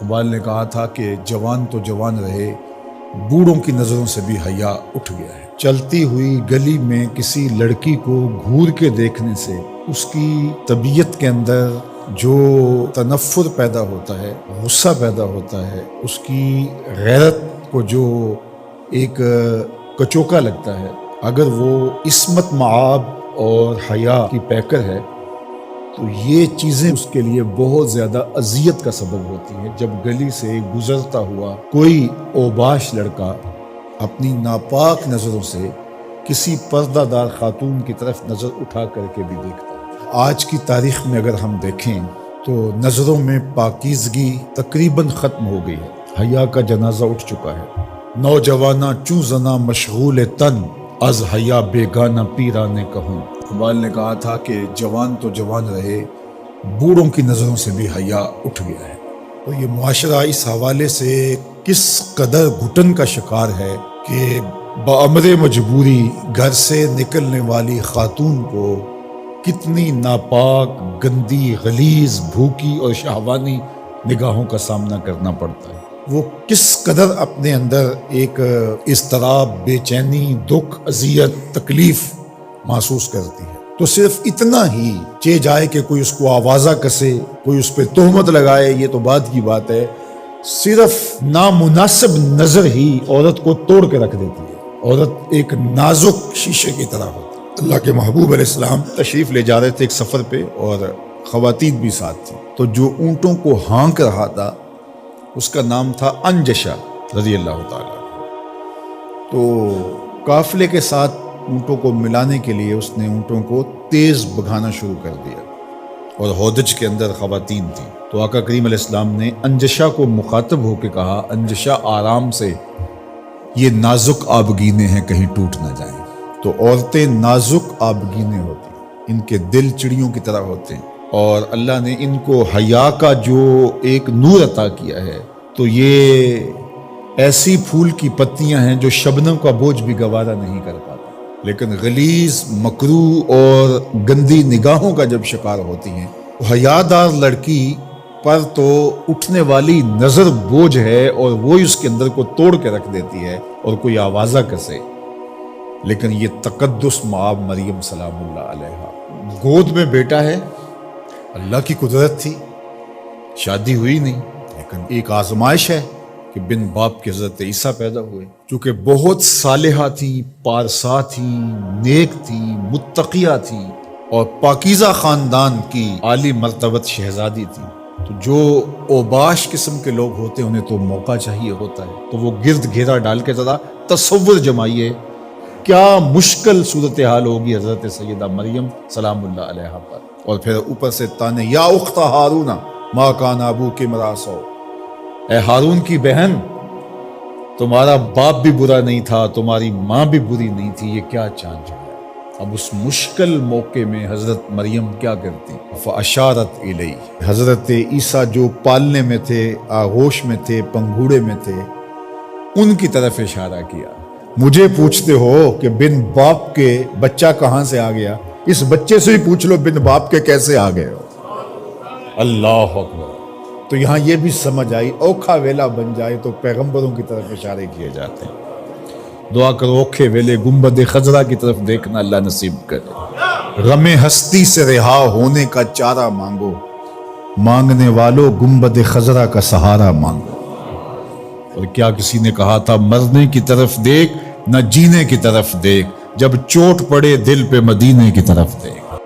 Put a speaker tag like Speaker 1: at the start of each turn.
Speaker 1: اقبال نے کہا تھا کہ جوان تو جوان رہے، بوڑھوں کی نظروں سے بھی حیا اٹھ گیا ہے۔ چلتی ہوئی گلی میں کسی لڑکی کو گھور کے دیکھنے سے اس کی طبیعت کے اندر جو تنفر پیدا ہوتا ہے، غصہ پیدا ہوتا ہے، اس کی غیرت کو جو ایک کچوکا لگتا ہے، اگر وہ عصمت معاب اور حیا کی پیکر ہے تو یہ چیزیں اس کے لیے بہت زیادہ اذیت کا سبب ہوتی ہیں۔ جب گلی سے گزرتا ہوا کوئی اوباش لڑکا اپنی ناپاک نظروں سے کسی پردہ دار خاتون کی طرف نظر اٹھا کر کے بھی دیکھتا ہے۔ آج کی تاریخ میں اگر ہم دیکھیں تو نظروں میں پاکیزگی تقریباً ختم ہو گئی ہے، حیا کا جنازہ اٹھ چکا ہے۔ نوجواناں چوں زنا مشغول تن، از حیا بیگانہ پیرانے کہوں۔ اقبال نے کہا تھا کہ جوان تو جوان رہے، بوڑھوں کی نظروں سے بھی حیا اٹھ گیا ہے۔ تو یہ معاشرہ اس حوالے سے کس قدر گھٹن کا شکار ہے کہ بامر مجبوری گھر سے نکلنے والی خاتون کو کتنی ناپاک، گندی، غلیظ، بھوکی اور شہوانی نگاہوں کا سامنا کرنا پڑتا ہے۔ وہ کس قدر اپنے اندر ایک اضطراب، بے چینی، دکھ، اذیت، تکلیف محسوس کرتی ہے۔ تو صرف اتنا ہی چہ جائے کہ کوئی اس کو آوازہ کسے، کوئی اس پہ تہمت لگائے، یہ تو بعد کی بات ہے، صرف نامناسب نظر ہی عورت کو توڑ کے رکھ دیتی ہے۔ عورت ایک نازک شیشے کی طرح ہوتی ہے۔ اللہ کے محبوب علیہ السلام تشریف لے جا رہے تھے ایک سفر پہ اور خواتین بھی ساتھ تھیں، تو جو اونٹوں کو ہانک رہا تھا اس کا نام تھا انجشا رضی اللہ تعالیٰ۔ تو قافلے کے ساتھ اونٹوں کو ملانے کے لیے اس نے اونٹوں کو تیز بھگانا شروع کر دیا اور ہودج کے اندر خواتین تھیں۔ تو آقا کریم علیہ السلام نے انجشا کو مخاطب ہو کے کہا، انجشا آرام سے، یہ نازک آبگینے ہیں، کہیں ٹوٹ نہ جائیں۔ تو عورتیں نازک آبگینے ہوتی ہیں، ان کے دل چڑیوں کی طرح ہوتے ہیں، اور اللہ نے ان کو حیا کا جو ایک نور عطا کیا ہے، تو یہ ایسی پھول کی پتیاں ہیں جو شبنم کا بوجھ بھی گوارا نہیں کر پاتا، لیکن غلیظ، مکروہ اور گندی نگاہوں کا جب شکار ہوتی ہیں، حیادار لڑکی پر تو اٹھنے والی نظر بوجھ ہے اور وہی اس کے اندر کو توڑ کے رکھ دیتی ہے اور کوئی آوازہ کسے۔ لیکن یہ تقدس معاب مریم سلام اللہ علیہا، گود میں بیٹا ہے، اللہ کی قدرت تھی، شادی ہوئی نہیں، لیکن ایک آزمائش ہے کہ بن باپ کے حضرت عیسیٰ پیدا ہوئے، چونکہ بہت صالحہ تھی، پارسا تھی، نیک تھی، متقیہ تھی اور پاکیزہ خاندان کی عالی مرتبت شہزادی تھی۔ تو جو اوباش قسم کے لوگ ہوتے ہیں انہیں تو موقع چاہیے ہوتا ہے، تو وہ گرد گھیرا ڈال کے ذرا تصور جمائیے کیا مشکل صورتحال ہوگی حضرت سیدہ مریم سلام اللہ علیہا پر، اور پھر اوپر سے تانے، یا اخت ہارون ما کان ابوک امرأ سوء، اے ہارون کی بہن، تمہارا باپ بھی برا نہیں تھا، تمہاری ماں بھی بری نہیں تھی، یہ کیا چاند چڑھا۔ اب اس مشکل موقع میں حضرت مریم کیا کرتی؟ فاشارت الیہ، حضرت عیسیٰ جو پالنے میں تھے، آغوش میں تھے، پنگھوڑے میں تھے، ان کی طرف اشارہ کیا۔ مجھے پوچھتے ہو کہ بن باپ کے بچہ کہاں سے آ گیا، اس بچے سے ہی پوچھ لو بن باپ کے کیسے آ گئے ہو۔ اللہ اکبر۔ تو یہاں یہ بھی سمجھ آئی، اوکھا ویلا بن جائے تو پیغمبروں کی طرف اشارے کیے جاتے ہیں۔ دعا کرو اوکھے ویلے گنبد خضرا کی طرف دیکھنا اللہ نصیب کرے۔ غم ہستی سے رہا ہونے کا چارہ مانگو، مانگنے والوں گنبد خضرا کا سہارا مانگو۔ اور کیا کسی نے کہا تھا، مرنے کی طرف دیکھ نہ جینے کی طرف دیکھ، جب چوٹ پڑے دل پہ مدینے کی طرف دیکھ۔